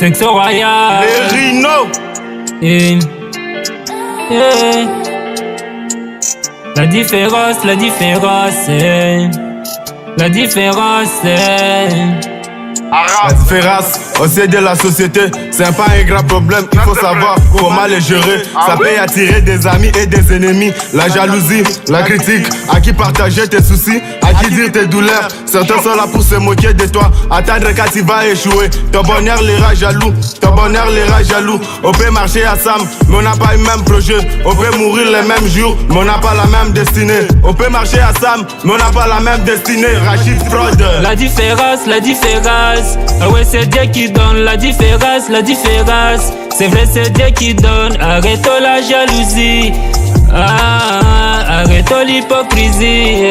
Sexe royal. Les Rhino. Et... La différence, la différence, la différence, La différence au sein de la société, c'est pas un grand problème, il faut savoir comment les gérer. Ça peut attirer des amis et des ennemis. La jalousie, la critique, à qui partager tes soucis, à qui dire tes douleurs. Certains sont là pour se moquer de toi, attendre quand tu vas échouer. Ton bonheur les rend jaloux, ton bonheur les rend jaloux. On peut marcher ensemble, mais on n'a pas le même projet. On peut mourir le même jour, mais on n'a pas la même destinée. On peut marcher ensemble, mais on n'a pas la même destinée. Rachid Fraud. La différence, la différence. Ah ouais, c'est Dieu qui donne la différence, la différence. C'est vrai, c'est Dieu qui donne. Arrêtons la jalousie. Arrêtons l'hypocrisie.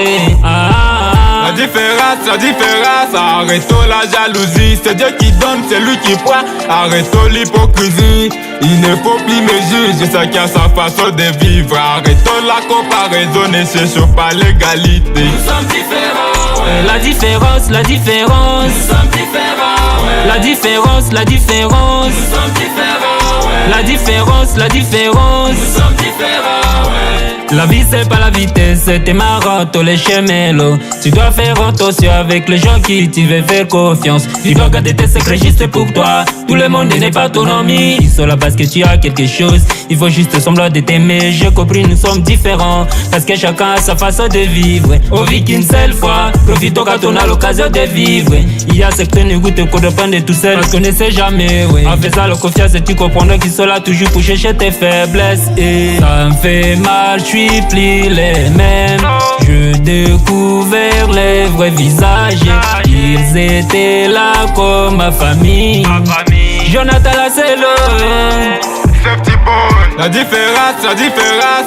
La différence, arrêtons la jalousie. C'est Dieu qui donne, c'est lui qui prend. Arrêtons l'hypocrisie. Il ne faut plus me juger, chacun sa façon de vivre. Arrêtons la comparaison, ne cherchons pas l'égalité. Nous sommes différents, ouais. La différence, la différence. Nous sommes différents, ouais. La différence, la différence. Nous sommes différents, ouais. La différence, la différence. Nous sommes différents, ouais. La vie c'est pas la vitesse, c'était marrant, tous les chemins. Tu dois faire attention avec les gens qui tu veux faire confiance. Tu dois garder tes secrets juste pour toi. Tout le monde n'est pas ton ami. Ils sont là parce que tu as quelque chose. Il faut juste semblant de t'aimer. J'ai compris, nous sommes différents parce que chacun a sa façon de vivre. On vit qu'une seule fois, profitons quand on a l'occasion de vivre. Il y a certaines gouttes qu'on doit prendre tout seul parce qu'on ne sait jamais. En faisant la confiance, tu comprendras qu'ils sont là toujours pour chercher tes faiblesses. Et ça me fait mal, je suis plus les mêmes. Je découvert les vrais visages. Ils étaient là comme ma famille. Jonathan Lacelo. La différence,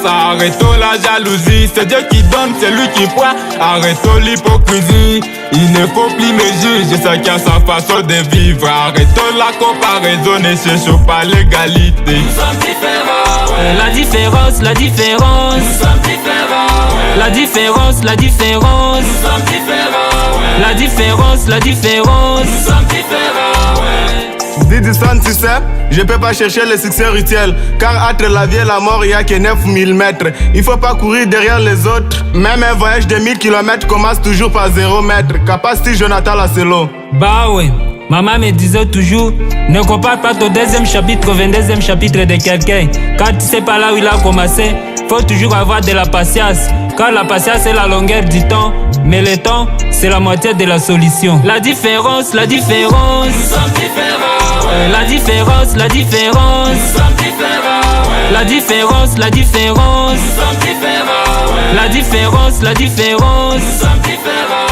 arrêtons la jalousie. C'est Dieu qui donne, c'est lui qui prend. Arrêtons l'hypocrisie. Il ne faut plus me juger, chacun sa façon de vivre. Arrêtons la comparaison, ne cherchons pas l'égalité. Nous sommes différents, ouais. La différence, la différence. Nous sommes différents, ouais. La différence, la différence. Nous sommes différents, ouais. La différence, la différence. Nous sommes différents, ouais. Didi Son, tu sais, je peux pas chercher le succès rituel. Car entre la vie et la mort, il y a que 9000 mètres. Il faut pas courir derrière les autres. Même un voyage de 1000 km commence toujours par 0 mètre. Capacity Jonathan Lacelo. Bah ouais, maman me disait toujours, ne compare pas ton deuxième chapitre au 22e chapitre de quelqu'un. Quand tu sais pas là où il a commencé, faut toujours avoir de la patience. Car la patience c'est la longueur du temps, mais le temps c'est la moitié de la solution. La différence, la différence. Nous sommes différents, ouais. La différence, la différence. Nous sommes différents, ouais. La différence, la différence. Nous sommes différents, ouais. La différence, la différence. Nous sommes différents.